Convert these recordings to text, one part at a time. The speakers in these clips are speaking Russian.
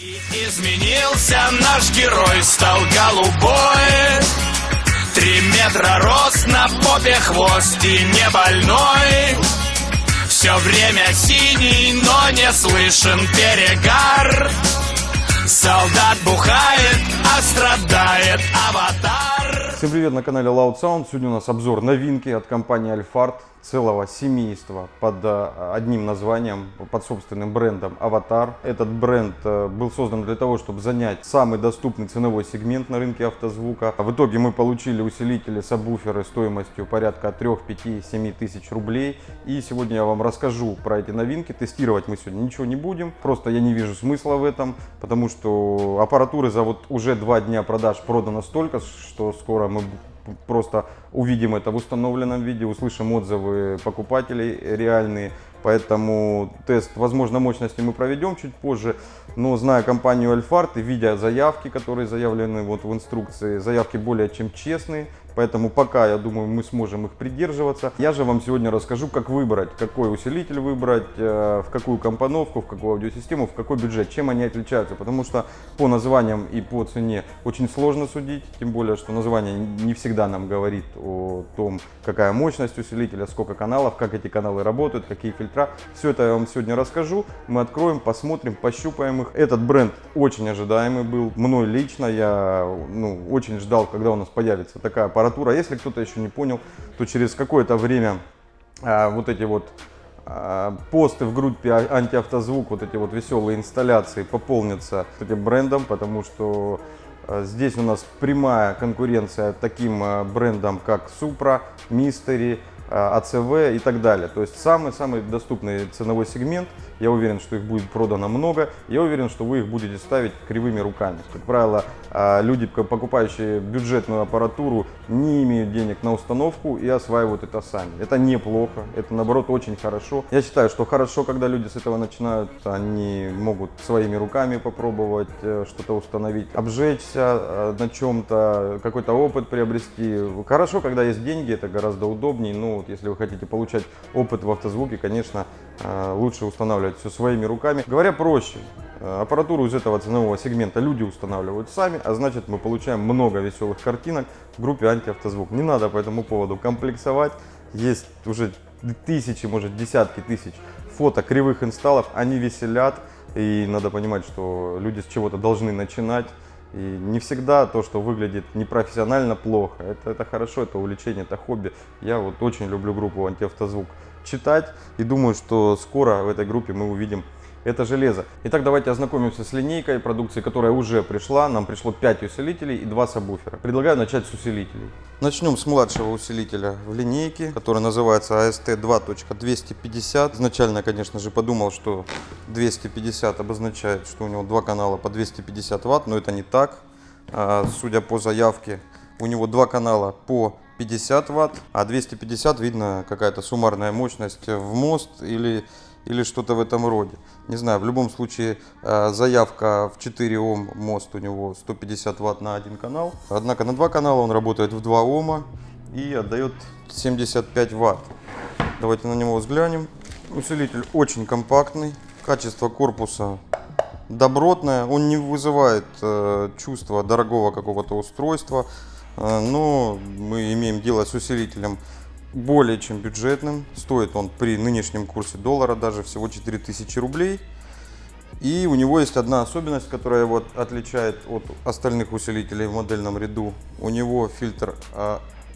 И изменился наш герой, стал голубой. 3 метра рост, на попе хвост и не больной. Все время синий, но не слышен перегар. Солдат бухает, а страдает аватар. Всем привет, на канале Loud Sound. Сегодня у нас обзор новинки от компании Alphard, целого семейства под одним названием, под собственным брендом Avatar. Этот бренд был создан для того, чтобы занять самый доступный ценовой сегмент на рынке автозвука. В итоге мы получили усилители, сабвуферы стоимостью порядка 3, 5, 7 тысяч рублей. И сегодня я вам расскажу про эти новинки. Тестировать мы сегодня ничего не будем, просто я не вижу смысла в этом, потому что аппаратуры за вот уже 2 дня продаж продано столько, что скоро мы просто увидим это в установленном виде, услышим отзывы покупателей реальные. Поэтому тест, возможно, мощности мы проведем чуть позже. Но зная компанию Alphard и видя заявки, которые заявлены вот в инструкции, заявки более чем честные. Поэтому пока, я думаю, мы сможем их придерживаться. Я же вам сегодня расскажу, как выбрать, какой усилитель выбрать, в какую компоновку, в какую аудиосистему, в какой бюджет, чем они отличаются. Потому что по названиям и по цене очень сложно судить. Тем более, что название не всегда нам говорит о том, какая мощность усилителя, сколько каналов, как эти каналы работают, какие фильтра. Все это я вам сегодня расскажу. Мы откроем, посмотрим, пощупаем их. Этот бренд очень ожидаемый был. Мной лично я очень ждал, когда у нас появится такая аппаратура. Если кто-то еще не понял, то через какое-то время вот эти вот посты в группе антиавтозвук, вот эти вот веселые инсталляции пополнятся этим брендом, потому что здесь у нас прямая конкуренция таким брендам, как Supra, Mystery, ACV и так далее. То есть самый доступный ценовой сегмент. Я уверен, что их будет продано много. Я уверен, что вы их будете ставить кривыми руками. Как правило, люди, покупающие бюджетную аппаратуру, не имеют денег на установку и осваивают это сами. Это неплохо, это наоборот очень хорошо. Я считаю, что хорошо, когда люди с этого начинают, они могут своими руками попробовать что-то установить, обжечься на чем-то, какой-то опыт приобрести. Хорошо, когда есть деньги, это гораздо удобнее. Но вот если вы хотите получать опыт в автозвуке, конечно, лучше устанавливать все своими руками. Говоря проще, аппаратуру из этого ценового сегмента люди устанавливают сами, а значит мы получаем много веселых картинок в группе антиавтозвук. Не надо по этому поводу комплексовать. Есть уже тысячи, может десятки тысяч фото кривых инсталлов, они веселят. И надо понимать, что люди с чего-то должны начинать. И не всегда то, что выглядит непрофессионально, плохо. Это хорошо, это увлечение, это хобби. Я вот очень люблю группу антиавтозвук читать и думаю, что скоро в этой группе мы увидим это железо. Итак, давайте ознакомимся с линейкой продукции, которая уже пришла. Нам пришло 5 усилителей и 2 сабвуфера. Предлагаю начать с усилителей. Начнем с младшего усилителя в линейке, который называется AST 2.250. Изначально, конечно же, подумал, что 250 обозначает, что у него 2 канала по 250 Вт, но это не так. Судя по заявке, у него 2 канала по 50 Вт, а 250 видно какая-то суммарная мощность в мост или что-то в этом роде. Не знаю, в любом случае заявка в 4 Ом мост у него 150 Вт на 1 канал. Однако на 2 канала он работает в 2 Ома и отдает 75 Вт. Давайте на него взглянем. Усилитель очень компактный, качество корпуса добротное, он не вызывает чувства дорогого какого-то устройства. Но мы имеем дело с усилителем более чем бюджетным. Стоит он при нынешнем курсе доллара даже всего 4000 рублей. И у него есть одна особенность, которая его отличает от остальных усилителей в модельном ряду. У него фильтр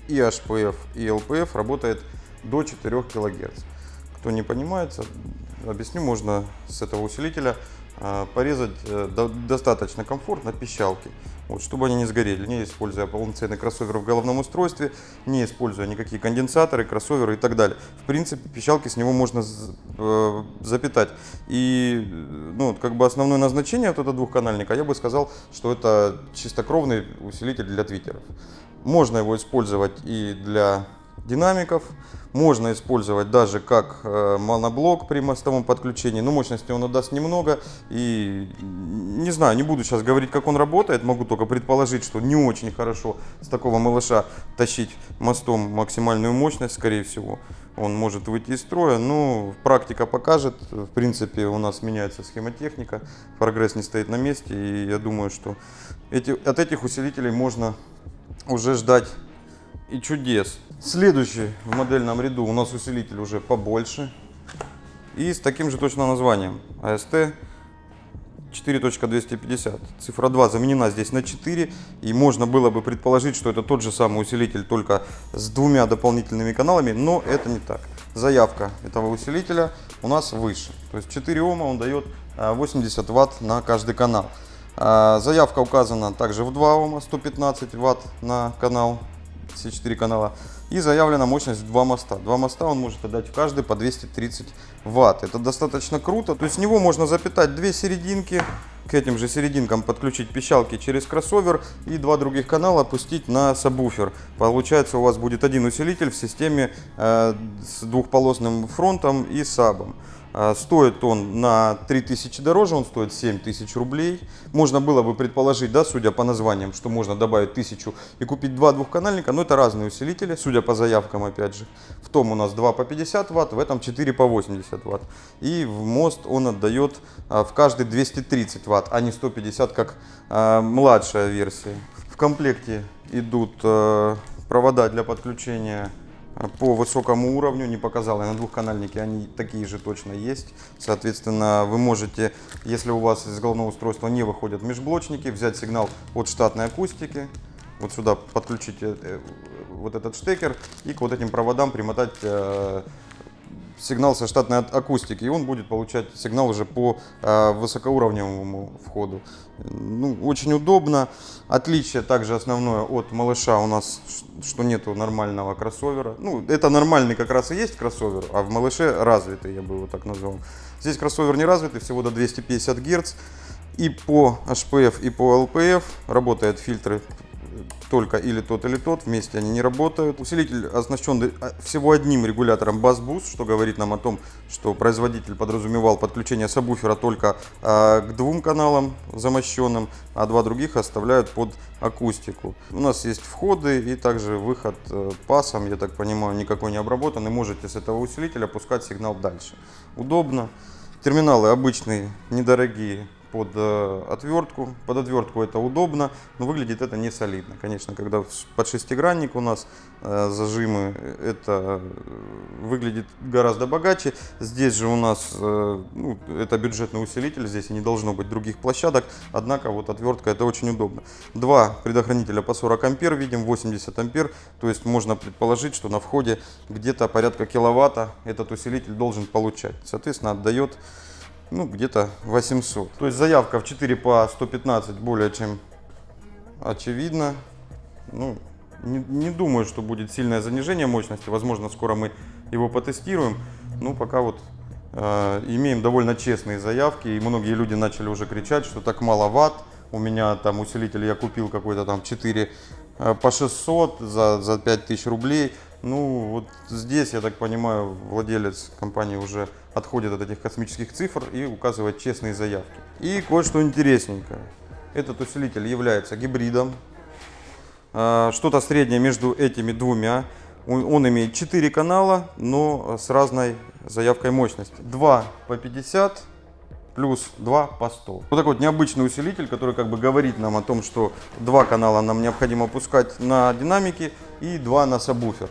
и HPF, и LPF работает до 4 кГц. Кто не понимает, объясню, можно с этого усилителя порезать достаточно комфортно пищалки, вот, чтобы они не сгорели, не используя полноценный кроссовер в головном устройстве, не используя никакие конденсаторы, кроссоверы и так далее. В принципе, пищалки с него можно запитать. И как бы основное назначение вот этого двухканальника, я бы сказал, что это чистокровный усилитель для твиттеров. Можно его использовать и для динамиков, можно использовать даже как моноблок при мостовом подключении, но мощности он даст немного. И не знаю, не буду сейчас говорить, как он работает, могу только предположить, что не очень хорошо с такого малыша тащить мостом максимальную мощность, скорее всего. он может выйти из строя, но практика покажет. В принципе, у нас меняется схемотехника, прогресс не стоит на месте, и я думаю, что от этих усилителей можно уже ждать и чудес. Следующий в модельном ряду у нас усилитель уже побольше и с таким же точно названием AST 4.250. Цифра 2 заменена здесь на 4, и можно было бы предположить, что это тот же самый усилитель, только с двумя дополнительными каналами, но это не так. Заявка этого усилителя у нас выше, то есть 4 Ома он дает 80 Вт на каждый канал. Заявка указана также в 2 Ома, 115 Вт на канал, все 4 канала. И заявлена мощность в 2 моста. 2 моста он может отдать в каждый по 230 Вт. Это достаточно круто. То есть с него можно запитать 2 серединки. К этим же серединкам подключить пищалки через кроссовер и 2 других канала пустить на сабвуфер. Получается, у вас будет один усилитель в системе с двухполосным фронтом и сабом. Стоит он на 3000 дороже, он стоит 7000 рублей. Можно было бы предположить, да, судя по названиям, что можно добавить 1000 и купить 2 двухканальника, но это разные усилители, судя по заявкам опять же. В том у нас 2 по 50 Вт, в этом 4 по 80 Вт. И в мост он отдает в каждый 230 Вт, а не 150, как младшая версия. В комплекте идут провода для подключения по высокому уровню, не показал я на двухканальнике, они такие же точно есть. Соответственно, вы можете, если у вас из головного устройства не выходят межблочники, взять сигнал от штатной акустики, вот сюда подключить вот этот штекер и к вот этим проводам примотать сигнал со штатной акустики, и он будет получать сигнал уже по высокоуровневому входу. Ну, очень удобно. Отличие также основное от малыша у нас, что нету нормального кроссовера. Ну, это нормальный как раз и есть кроссовер, а в малыше развитый, я бы его так назвал. Здесь кроссовер не развитый, всего до 250 Гц. И по HPF, и по LPF работают фильтры только или тот, вместе они не работают. Усилитель оснащен всего одним регулятором Bass Boost, что говорит нам о том, что производитель подразумевал подключение сабвуфера только к 2 каналам замощенным, а 2 других оставляют под акустику. У нас есть входы и также выход пасом, я так понимаю, никакой не обработан, и можете с этого усилителя пускать сигнал дальше. Удобно. Терминалы обычные, недорогие, под отвертку. Под отвертку это удобно, но выглядит это не солидно. Конечно, когда под шестигранник у нас зажимы, это выглядит гораздо богаче. Здесь же у нас ну, это бюджетный усилитель, здесь и не должно быть других площадок, однако вот отвертка это очень удобно. 2 предохранителя по 40 ампер видим, 80 ампер, то есть можно предположить, что на входе где-то порядка киловатта этот усилитель должен получать. Соответственно, отдает ну, где-то 800. То есть заявка в 4 по 115 более чем очевидна. Ну, не думаю, что будет сильное занижение мощности. Возможно, скоро мы его потестируем. Ну, пока вот имеем довольно честные заявки. И многие люди начали уже кричать, что так мало ватт. У меня там усилитель я купил какой-то там 4 по 600 за 5000 рублей. Ну, вот здесь, я так понимаю, владелец компании уже отходит от этих космических цифр и указывает честные заявки. И кое-что интересненькое. Этот усилитель является гибридом. Что-то среднее между этими двумя. Он имеет 4 канала, но с разной заявкой мощности. 2 по 50 плюс 2 по 100. Вот такой вот необычный усилитель, который как бы говорит нам о том, что 2 канала нам необходимо пускать на динамики и 2 на сабвуфер.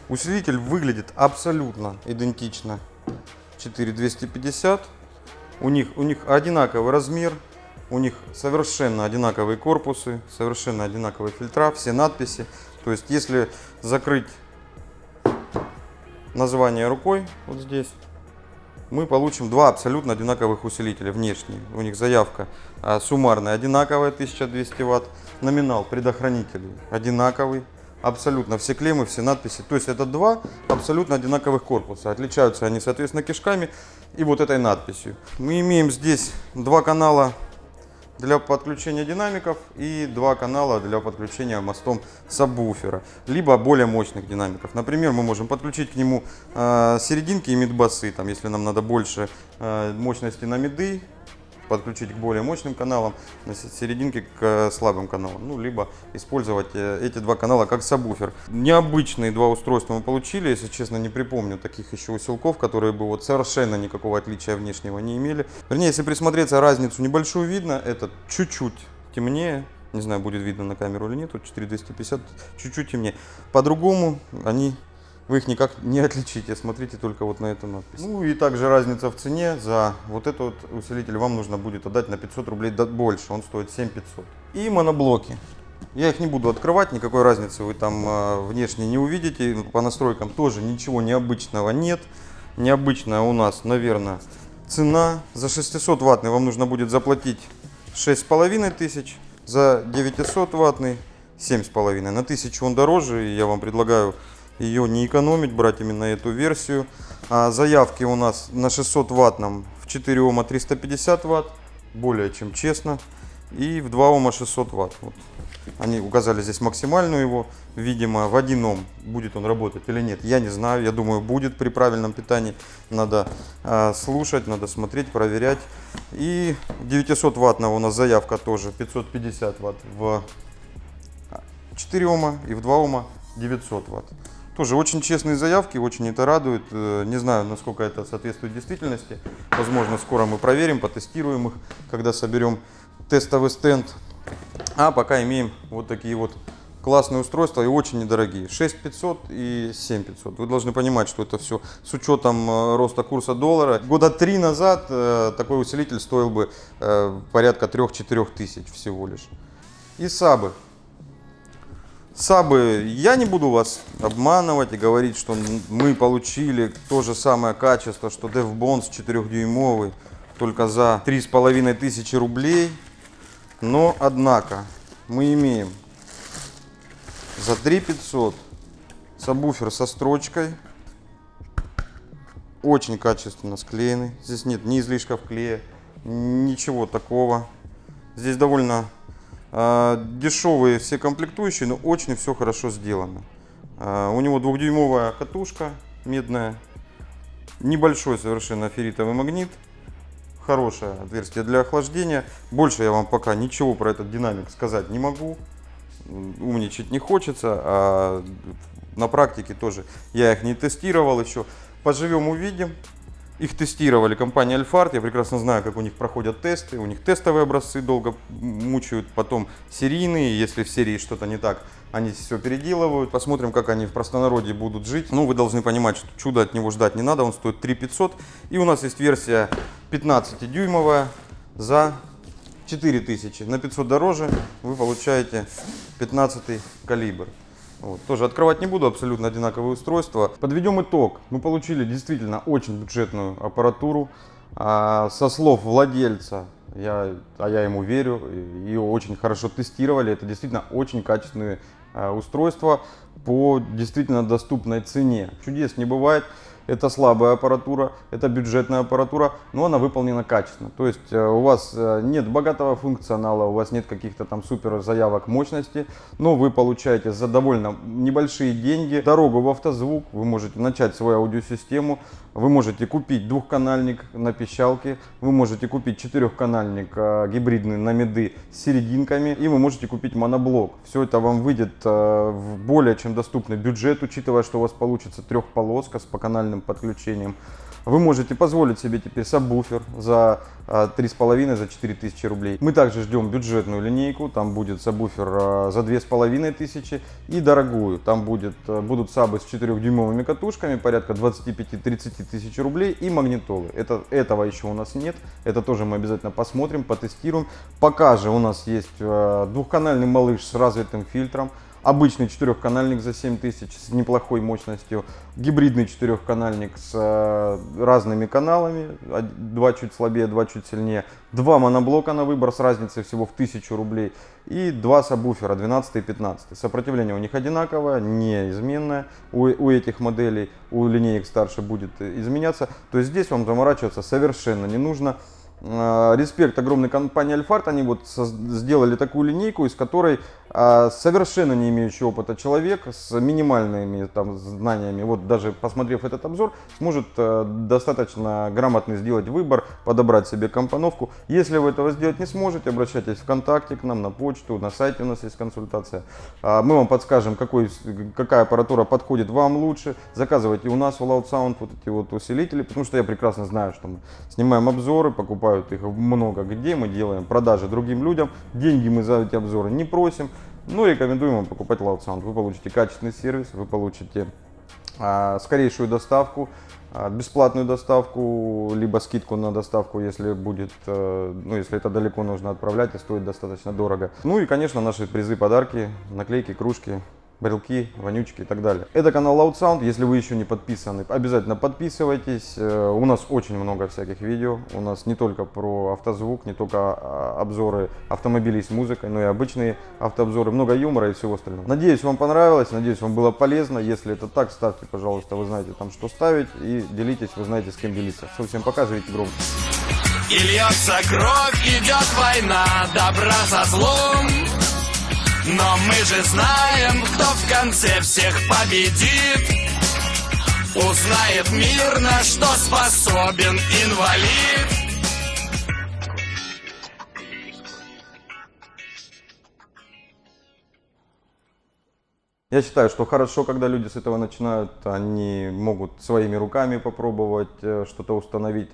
Усилитель выглядит абсолютно идентично 4250. У них одинаковый размер, у них совершенно одинаковые корпусы, совершенно одинаковые фильтра, все надписи. То есть если закрыть название рукой вот здесь, мы получим 2 абсолютно одинаковых усилителя внешние. У них заявка суммарная одинаковая, 1200 Вт. Номинал предохранителей одинаковый. Абсолютно все клеммы, все надписи. То есть это 2 абсолютно одинаковых корпуса. Отличаются они, соответственно, кишками и вот этой надписью. Мы имеем здесь 2 канала для подключения динамиков и 2 канала для подключения мостом сабвуфера, либо более мощных динамиков. Например, мы можем подключить к нему серединки и мидбасы, там, если нам надо больше мощности на миды, подключить к более мощным каналам, на серединке к слабым каналам. Ну, либо использовать эти два канала как сабвуфер. Необычные два устройства мы получили, если честно, не припомню таких еще усилков, которые бы вот совершенно никакого отличия внешнего не имели. Вернее, если присмотреться, разницу небольшую видно, этот чуть-чуть темнее. Не знаю, будет видно на камеру или нет, тут 4250, чуть-чуть темнее. По-другому вы их никак не отличите, смотрите только вот на эту надпись. Ну и также разница в цене, за вот этот вот усилитель вам нужно будет отдать на 500 рублей больше, он стоит 7500. И моноблоки. Я их не буду открывать, никакой разницы вы там внешне не увидите, по настройкам тоже ничего необычного нет. Необычная у нас, наверное, цена. За 600 ваттный вам нужно будет заплатить 6500. За 900 ваттный 7,5. На 1000 он дороже, и я вам предлагаю ее не экономить, брать именно эту версию. Заявки у нас на 600 ваттном в 4 Ома 350 ватт, более чем честно. И в 2 Ома 600 ватт. Вот. Они указали здесь максимальную его, видимо, в 1 Ом будет он работать или нет, я не знаю. Я думаю, будет при правильном питании. Надо слушать, надо смотреть, проверять. И 900 ваттного у нас заявка тоже 550 ватт в 4 Ома и в 2 Ома 900 ватт. Тоже очень честные заявки, очень это радует. Не знаю, насколько это соответствует действительности. Возможно, скоро мы проверим, потестируем их, когда соберем тестовый стенд. А пока имеем вот такие вот классные устройства и очень недорогие. 6500 и 7500. Вы должны понимать, что это все с учетом роста курса доллара. Года 3 назад такой усилитель стоил бы порядка 3-4 тысяч всего лишь. И сабы. Сабы, я не буду вас обманывать и говорить, что мы получили то же самое качество, что DevBonds 4-дюймовый, только за 3500 рублей. Но, однако, мы имеем за 3500 сабвуфер со строчкой, очень качественно склеенный. Здесь нет ни излишков клея, ничего такого. Здесь довольно дешевые все комплектующие, но очень все хорошо сделано. У него 2-дюймовая катушка медная, небольшой совершенно ферритовый магнит. Хорошее отверстие для охлаждения. Больше я вам пока ничего про этот динамик сказать не могу. Умничать не хочется. А на практике тоже я их не тестировал еще. Поживем, увидим. Их тестировали компания Альфард. Я прекрасно знаю, как у них проходят тесты. У них тестовые образцы долго мучают, потом серийные. Если в серии что-то не так, они все переделывают. Посмотрим, как они в простонародье будут жить. Ну, вы должны понимать, что чуда от него ждать не надо. Он стоит 3500. И у нас есть версия 15-дюймовая за 4000. На 500 дороже вы получаете 15 калибр. Вот. Тоже открывать не буду, абсолютно одинаковые устройства. Подведем итог. Мы получили действительно очень бюджетную аппаратуру. Со слов владельца, я ему верю, ее очень хорошо тестировали. Это действительно очень качественные устройства по действительно доступной цене. Чудес не бывает. Это слабая аппаратура, это бюджетная аппаратура, но она выполнена качественно. То есть у вас нет богатого функционала, у вас нет каких-то там супер заявок мощности, но вы получаете за довольно небольшие деньги дорогу в автозвук, вы можете начать свою аудиосистему, вы можете купить двухканальник на пищалке, вы можете купить 4-канальник гибридный на меды с серединками, и вы можете купить моноблок. Все это вам выйдет в более чем доступный бюджет, учитывая, что у вас получится трехполоска с поканальным подключением. Вы можете позволить себе теперь сабвуфер за 3,5, за 4000 рублей. Мы также ждем бюджетную линейку, там будет сабвуфер за 2500 и дорогую. Там будут сабы с 4-дюймовыми катушками, порядка 25-30 тысяч рублей и магнитолы. Этого еще у нас нет, это тоже мы обязательно посмотрим, потестируем. Пока же у нас есть двухканальный малыш с развитым фильтром. Обычный 4-канальник за 7000 с неплохой мощностью, гибридный 4-канальник с разными каналами, 2 чуть слабее, 2 чуть сильнее, 2 моноблока на выбор с разницей всего в 1000 рублей и 2 сабвуфера 12 и 15. Сопротивление у них одинаковое, неизменное у этих моделей, у линеек старше будет изменяться, то есть здесь вам заморачиваться совершенно не нужно. Респект огромной компании Альфард, они вот сделали такую линейку, из которой А совершенно не имеющий опыта человек с минимальными там знаниями, вот даже посмотрев этот обзор, сможет достаточно грамотно сделать выбор, подобрать себе компоновку. Если вы этого сделать не сможете, обращайтесь ВКонтакте к нам, на почту, на сайте у нас есть консультация. Мы вам подскажем, какая аппаратура подходит вам лучше. Заказывайте у нас в Loud Sound вот эти вот усилители, потому что я прекрасно знаю, что мы снимаем обзоры, покупают их много где, мы делаем продажи другим людям, деньги мы за эти обзоры не просим. Ну, рекомендуем вам покупать Loud Sound. Вы получите качественный сервис, вы получите скорейшую доставку, бесплатную доставку, либо скидку на доставку, если будет, ну, если это далеко нужно отправлять и стоит достаточно дорого. Ну и, конечно, наши призы, подарки, наклейки, кружки, брелки, вонючки и так далее. Это канал Loud Sound. Если вы еще не подписаны, обязательно подписывайтесь. У нас очень много всяких видео. У нас не только про автозвук, не только обзоры автомобилей с музыкой, но и обычные автообзоры. Много юмора и всего остального. Надеюсь, вам понравилось. Надеюсь, вам было полезно. Если это так, ставьте, пожалуйста, вы знаете там, что ставить. И делитесь, вы знаете, с кем делиться. Все, всем пока, живите громко. И льется кровь, идет война, добра со злом. Но мы же знаем, кто в конце всех победит. Узнает мир, на что способен инвалид. Я считаю, что хорошо, когда люди с этого начинают, они могут своими руками попробовать что-то установить,